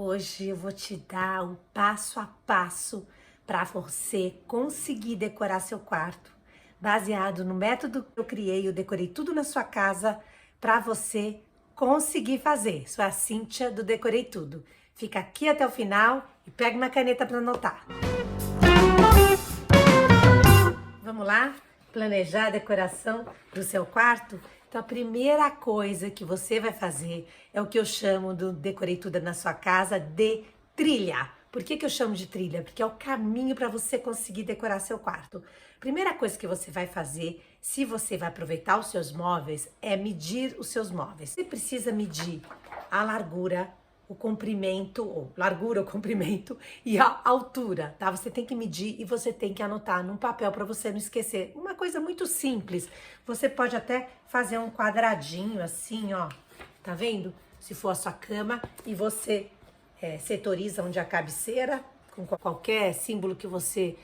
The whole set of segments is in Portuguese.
Hoje eu vou te dar o passo a passo para você conseguir decorar seu quarto. Baseado no método que eu criei, eu decorei tudo na sua casa para você conseguir fazer. Sou a Cíntia do Decorei Tudo. Fica aqui até o final e pega uma caneta para anotar. Vamos lá? Planejar a decoração do seu quarto? Então, a primeira coisa que você vai fazer é o que eu chamo do Decorei Tudo na sua casa de trilha. Por que eu chamo de trilha? Porque é o caminho para você conseguir decorar seu quarto. Primeira coisa que você vai fazer, se você vai aproveitar os seus móveis, é medir os seus móveis. Você precisa medir a largura, o comprimento, ou largura, o comprimento e a altura, tá? Você tem que medir e você tem que anotar num papel para você não esquecer. Uma coisa muito simples. Você pode até fazer um quadradinho assim, ó. Tá vendo? Se for a sua cama e você setoriza onde é a cabeceira, com qualquer símbolo que você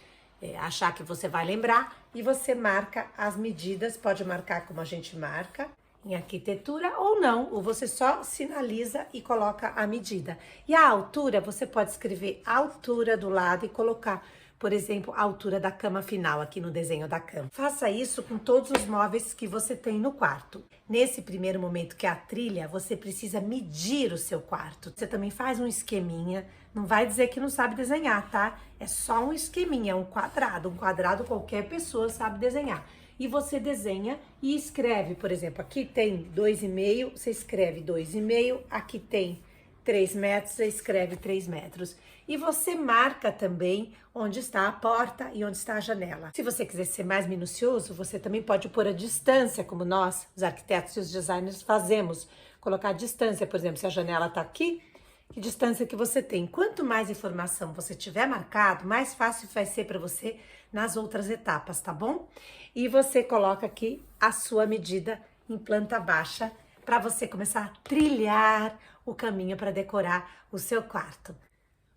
achar que você vai lembrar, e você marca as medidas, pode marcar como a gente marca, em arquitetura ou não, ou você só sinaliza e coloca a medida. E a altura, você pode escrever a altura do lado e colocar, por exemplo, a altura da cama final aqui no desenho da cama. Faça isso com todos os móveis que você tem no quarto. Nesse primeiro momento, que é a trilha, você precisa medir o seu quarto. Você também faz um esqueminha, não vai dizer que não sabe desenhar, tá? É só um esqueminha, um quadrado qualquer pessoa sabe desenhar. E você desenha e escreve, por exemplo, aqui tem 2,5, você escreve 2,5, aqui tem 3 metros, você escreve 3 metros. E você marca também onde está a porta e onde está a janela. Se você quiser ser mais minucioso, você também pode pôr a distância, como nós, os arquitetos e os designers, fazemos. Colocar a distância, por exemplo, se a janela está aqui, que distância que você tem. Quanto mais informação você tiver marcado, mais fácil vai ser para você nas outras etapas, tá bom? E você coloca aqui a sua medida em planta baixa para você começar a trilhar o caminho para decorar o seu quarto.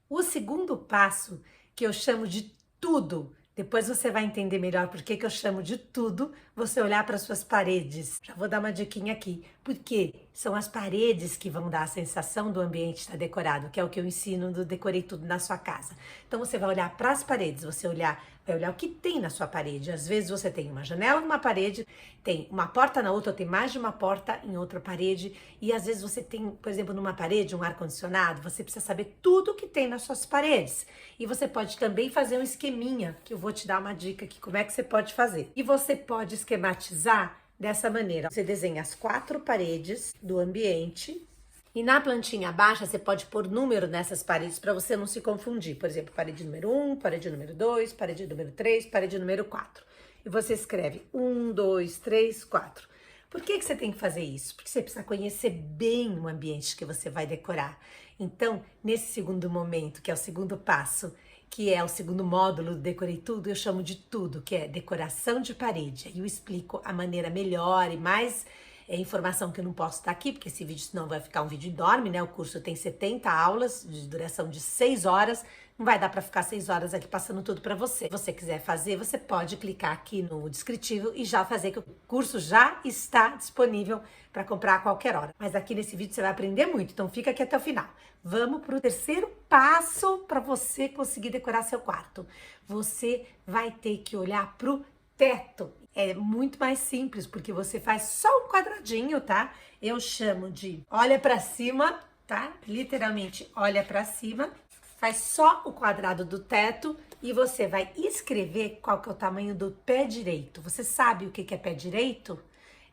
O segundo passo, que eu chamo de tudo, depois você vai entender melhor por que eu chamo de tudo, você olhar para suas paredes. Já vou dar uma diquinha aqui, porque são as paredes que vão dar a sensação do ambiente estar decorado, que é o que eu ensino do Decorei Tudo na sua casa. Então você vai olhar para as paredes, vai olhar o que tem na sua parede. Às vezes você tem uma janela numa parede, tem uma porta na outra, ou tem mais de uma porta em outra parede, e às vezes você tem, por exemplo, numa parede um ar-condicionado, você precisa saber tudo que tem nas suas paredes. E você pode também fazer um esqueminha, que eu vou te dar uma dica aqui, como é que você pode fazer. E você pode esquematizar dessa maneira. Você desenha as 4 paredes do ambiente, e na plantinha baixa, você pode pôr número nessas paredes para você não se confundir. Por exemplo, parede número 1, parede número 2, parede número 3, parede número 4. E você escreve 1, 2, 3, 4. Por que você tem que fazer isso? Porque você precisa conhecer bem o ambiente que você vai decorar. Então, nesse segundo momento, que é o segundo passo, que é o segundo módulo do Decorei Tudo, eu chamo de tudo, que é decoração de parede. Aí eu explico a maneira melhor e mais informação que eu não posso estar aqui, porque esse vídeo senão vai ficar um vídeo enorme, né? O curso tem 70 aulas, de duração de 6 horas, não vai dar para ficar 6 horas aqui passando tudo para você. Se você quiser fazer, você pode clicar aqui no descritivo e já fazer, que o curso já está disponível para comprar a qualquer hora. Mas aqui nesse vídeo você vai aprender muito, então fica aqui até o final. Vamos para o terceiro passo para você conseguir decorar seu quarto. Você vai ter que olhar para o teto. É muito mais simples, porque você faz só um quadradinho, tá? Eu chamo de olha pra cima, tá? Literalmente, olha pra cima. Faz só o quadrado do teto e você vai escrever qual que é o tamanho do pé direito. Você sabe o que é pé direito?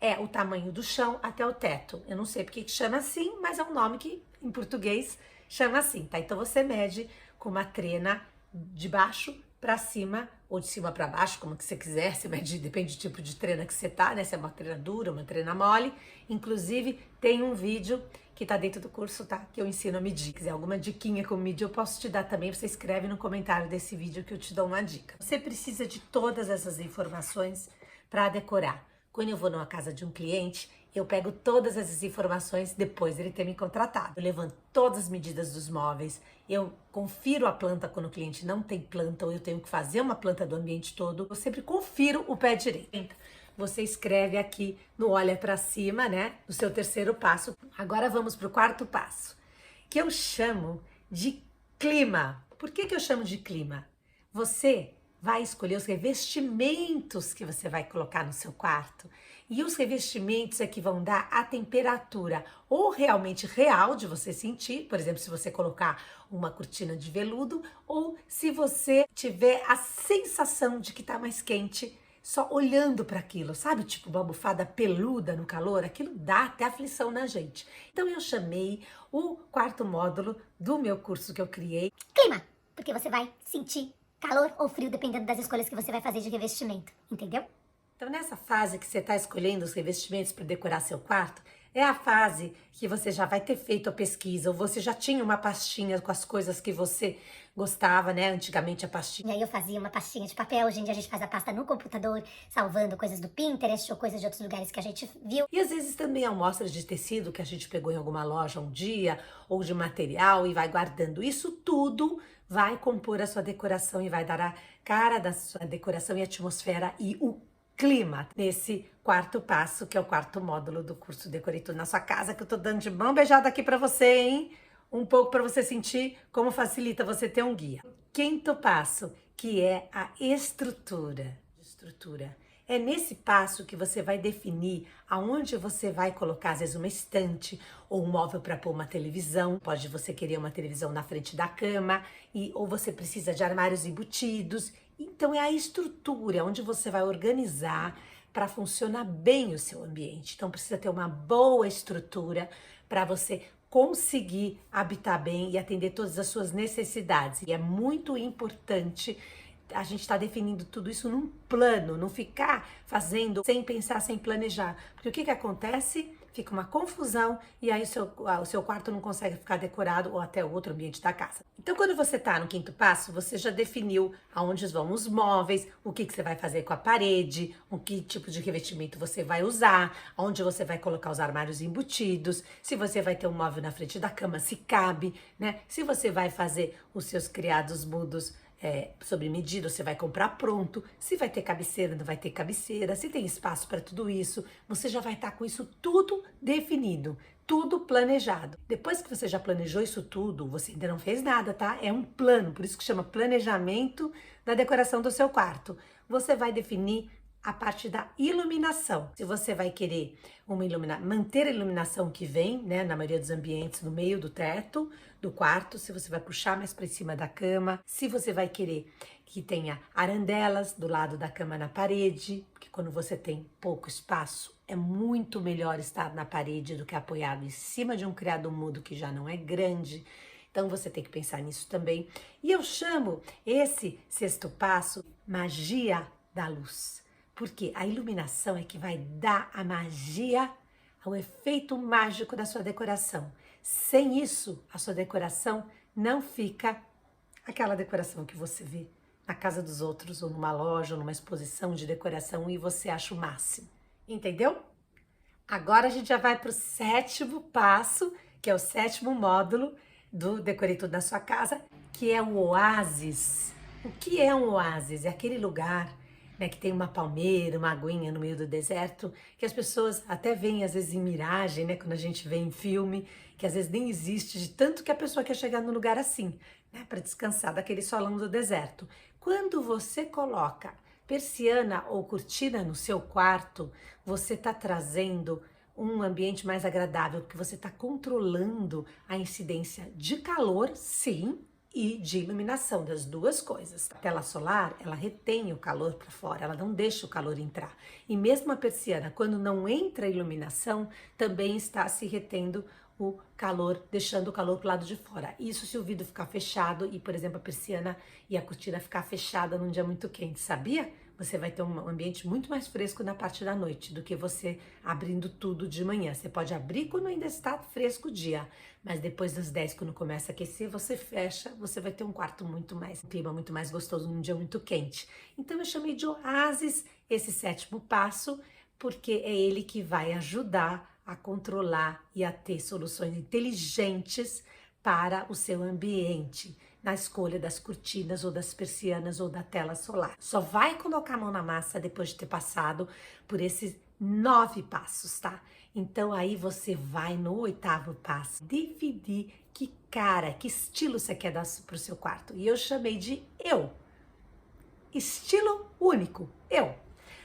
É o tamanho do chão até o teto. Eu não sei porque que chama assim, mas é um nome que em português chama assim, tá? Então você mede com uma trena de baixo para cima, ou de cima para baixo, como que você quiser, se mede, depende do tipo de trena que você tá, né? Se é uma trena dura, uma trena mole. Inclusive, tem um vídeo que tá dentro do curso, tá? Que eu ensino a medir. Se quiser alguma diquinha como medir, eu posso te dar também. Você escreve no comentário desse vídeo que eu te dou uma dica. Você precisa de todas essas informações para decorar. Quando eu vou numa casa de um cliente, eu pego todas essas informações depois dele ter me contratado. Eu levanto todas as medidas dos móveis, eu confiro a planta quando o cliente não tem planta ou eu tenho que fazer uma planta do ambiente todo. Eu sempre confiro o pé direito. Você escreve aqui no olha para cima, né? No seu terceiro passo. Agora vamos para o quarto passo, que eu chamo de clima. Por que que eu chamo de clima? Você vai escolher os revestimentos que você vai colocar no seu quarto. E os revestimentos é que vão dar a temperatura ou realmente real de você sentir, por exemplo, se você colocar uma cortina de veludo, ou se você tiver a sensação de que está mais quente só olhando para aquilo, sabe? Tipo uma almofada peluda no calor, aquilo dá até aflição na gente. Então eu chamei o quarto módulo do meu curso que eu criei. Clima, porque você vai sentir calor ou frio dependendo das escolhas que você vai fazer de revestimento, entendeu? Então, nessa fase que você está escolhendo os revestimentos para decorar seu quarto, é a fase que você já vai ter feito a pesquisa, ou você já tinha uma pastinha com as coisas que você gostava, né? Antigamente a pastinha. E aí eu fazia uma pastinha de papel, hoje em dia a gente faz a pasta no computador, salvando coisas do Pinterest ou coisas de outros lugares que a gente viu. E às vezes também amostras de tecido que a gente pegou em alguma loja um dia, ou de material e vai guardando. Isso tudo vai compor a sua decoração e vai dar a cara da sua decoração e atmosfera e o clima nesse quarto passo, que é o quarto módulo do curso Decorei Tudo na Sua Casa, que eu tô dando de mão beijada aqui pra você, hein? Um pouco para você sentir como facilita você ter um guia. Quinto passo, que é a estrutura. É nesse passo que você vai definir aonde você vai colocar, às vezes, uma estante ou um móvel para pôr uma televisão. Pode você querer uma televisão na frente da cama, ou você precisa de armários embutidos. Então é a estrutura onde você vai organizar para funcionar bem o seu ambiente. Então precisa ter uma boa estrutura para você conseguir habitar bem e atender todas as suas necessidades. E é muito importante a gente estar definindo tudo isso num plano, não ficar fazendo sem pensar, sem planejar. Porque o que acontece? Fica uma confusão e aí o seu quarto não consegue ficar decorado ou até o outro ambiente da casa. Então, quando você está no quinto passo, você já definiu aonde vão os móveis, o que você vai fazer com a parede, o que tipo de revestimento você vai usar, onde você vai colocar os armários embutidos, se você vai ter um móvel na frente da cama, se cabe, né? Se você vai fazer os seus criados mudos sobre medida, você vai comprar pronto, se vai ter cabeceira, não vai ter cabeceira, se tem espaço para tudo isso, você já vai estar com isso tudo definido, tudo planejado. Depois que você já planejou isso tudo, você ainda não fez nada, tá? É um plano, por isso que chama planejamento da decoração do seu quarto. Você vai definir a parte da iluminação. Se você vai querer manter a iluminação que vem, né, na maioria dos ambientes, no meio do teto do quarto, se você vai puxar mais para cima da cama, se você vai querer que tenha arandelas do lado da cama na parede, porque quando você tem pouco espaço, é muito melhor estar na parede do que apoiado em cima de um criado mudo que já não é grande. Então você tem que pensar nisso também. E eu chamo esse sexto passo magia da luz. Porque a iluminação é que vai dar a magia, o efeito mágico da sua decoração. Sem isso, a sua decoração não fica aquela decoração que você vê na casa dos outros, ou numa loja, ou numa exposição de decoração e você acha o máximo. Entendeu? Agora a gente já vai para o sétimo passo, que é o sétimo módulo do Decorei Tudo na Sua Casa, que é o oásis. O que é um oásis? É aquele lugar, né, que tem uma palmeira, uma aguinha no meio do deserto, que as pessoas até veem às vezes em miragem, né, quando a gente vê em filme, que às vezes nem existe, de tanto que a pessoa quer chegar num lugar assim, né, para descansar daquele solão do deserto. Quando você coloca persiana ou cortina no seu quarto, você está trazendo um ambiente mais agradável, porque você está controlando a incidência de calor, sim, e de iluminação, das duas coisas. A tela solar, ela retém o calor para fora, ela não deixa o calor entrar. E mesmo a persiana, quando não entra a iluminação, também está se retendo o calor, deixando o calor para o lado de fora. Isso se o vidro ficar fechado e, por exemplo, a persiana e a cortina ficar fechada num dia muito quente, sabia? Você vai ter um ambiente muito mais fresco na parte da noite do que você abrindo tudo de manhã. Você pode abrir quando ainda está fresco o dia, mas depois das 10, quando começa a aquecer, você fecha, você vai ter um quarto um clima muito mais gostoso num dia muito quente. Então eu chamei de oásis esse sétimo passo, porque é ele que vai ajudar a controlar e a ter soluções inteligentes para o seu ambiente, na escolha das cortinas ou das persianas ou da tela solar. Só vai colocar a mão na massa depois de ter passado por esse 9 passos, tá? Então aí você vai no 8º passo, definir que cara, que estilo você quer dar pro seu quarto. E eu chamei de eu. Estilo único, eu.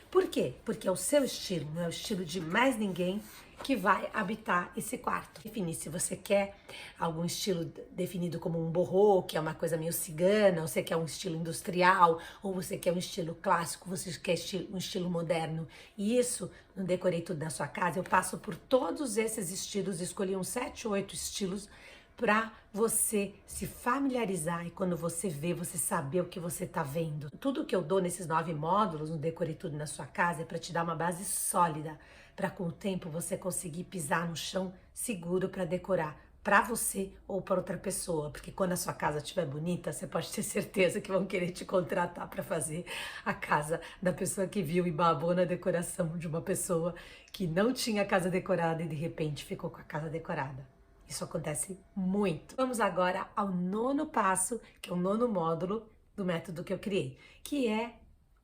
Por quê? Porque é o seu estilo, não é o estilo de mais ninguém que vai habitar esse quarto. Definir se você quer algum estilo definido como um boho, que é uma coisa meio cigana, ou você quer um estilo industrial, ou você quer um estilo clássico, você quer um estilo moderno. E isso, no Decorei Tudo na Sua Casa, eu passo por todos esses estilos, escolhi uns 7, 8 estilos para você se familiarizar e quando você vê, você saber o que você tá vendo. Tudo que eu dou nesses 9 módulos, no Decorei Tudo na Sua Casa, é para te dar uma base sólida, para com o tempo você conseguir pisar no chão seguro para decorar para você ou para outra pessoa, porque quando a sua casa estiver bonita, você pode ter certeza que vão querer te contratar para fazer a casa da pessoa que viu e babou na decoração de uma pessoa que não tinha a casa decorada e de repente ficou com a casa decorada. Isso acontece muito. Vamos agora ao 9º passo, que é o 9º módulo do método que eu criei, que é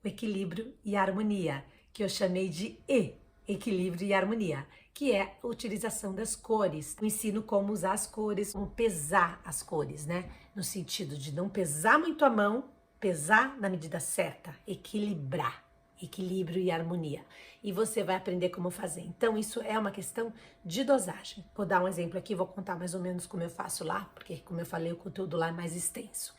o equilíbrio e a harmonia, que eu chamei de equilíbrio e harmonia, que é a utilização das cores. Eu ensino como usar as cores, como pesar as cores, né? No sentido de não pesar muito a mão, pesar na medida certa, equilibrar. Equilíbrio e harmonia. E você vai aprender como fazer. Então, isso é uma questão de dosagem. Vou dar um exemplo aqui, vou contar mais ou menos como eu faço lá, porque, como eu falei, o conteúdo lá é mais extenso.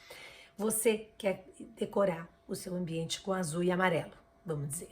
Você quer decorar o seu ambiente com azul e amarelo, vamos dizer.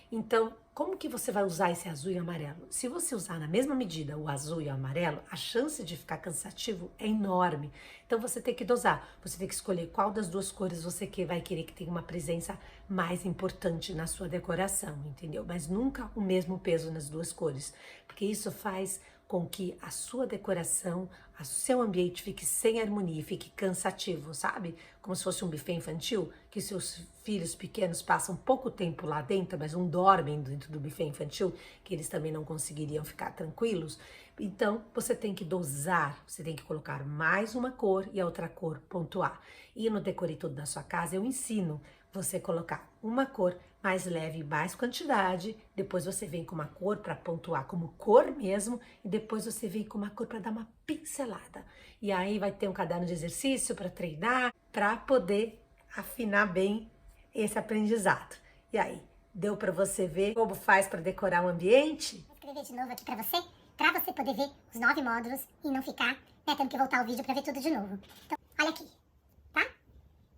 Então, como que você vai usar esse azul e amarelo? Se você usar na mesma medida o azul e o amarelo, a chance de ficar cansativo é enorme. Então você tem que dosar, você tem que escolher qual das duas cores você vai querer que tenha uma presença mais importante na sua decoração, entendeu? Mas nunca o mesmo peso nas duas cores, porque isso faz com que a sua decoração, o seu ambiente fique sem harmonia, fique cansativo, sabe? Como se fosse um buffet infantil, que seus filhos pequenos passam pouco tempo lá dentro, mas não dormem dentro do buffet infantil, que eles também não conseguiriam ficar tranquilos. Então, você tem que dosar, você tem que colocar mais uma cor e a outra cor pontuar. E no Decorei Tudo na Sua Casa, eu ensino você colocar uma cor mais leve, mais quantidade, depois você vem com uma cor para pontuar como cor mesmo, e depois você vem com uma cor para dar uma pincelada. E aí vai ter um caderno de exercício para treinar, para poder afinar bem esse aprendizado. E aí, deu para você ver como faz para decorar um ambiente? Vou escrever de novo aqui para você poder ver os 9 módulos e não ficar, né, tendo que voltar o vídeo para ver tudo de novo. Então, olha aqui.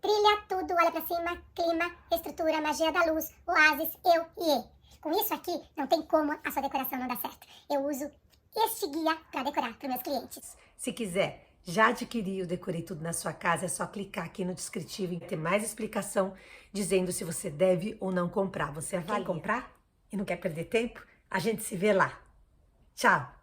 Trilha, tudo, olha pra cima, clima, estrutura, magia da luz, oásis, eu e E. Com isso aqui, não tem como a sua decoração não dar certo. Eu uso este guia para decorar para meus clientes. Se quiser já adquirir o Decorei Tudo na Sua Casa, é só clicar aqui no descritivo e ter mais explicação dizendo se você deve ou não comprar. Você vai comprar e não quer perder tempo? A gente se vê lá. Tchau!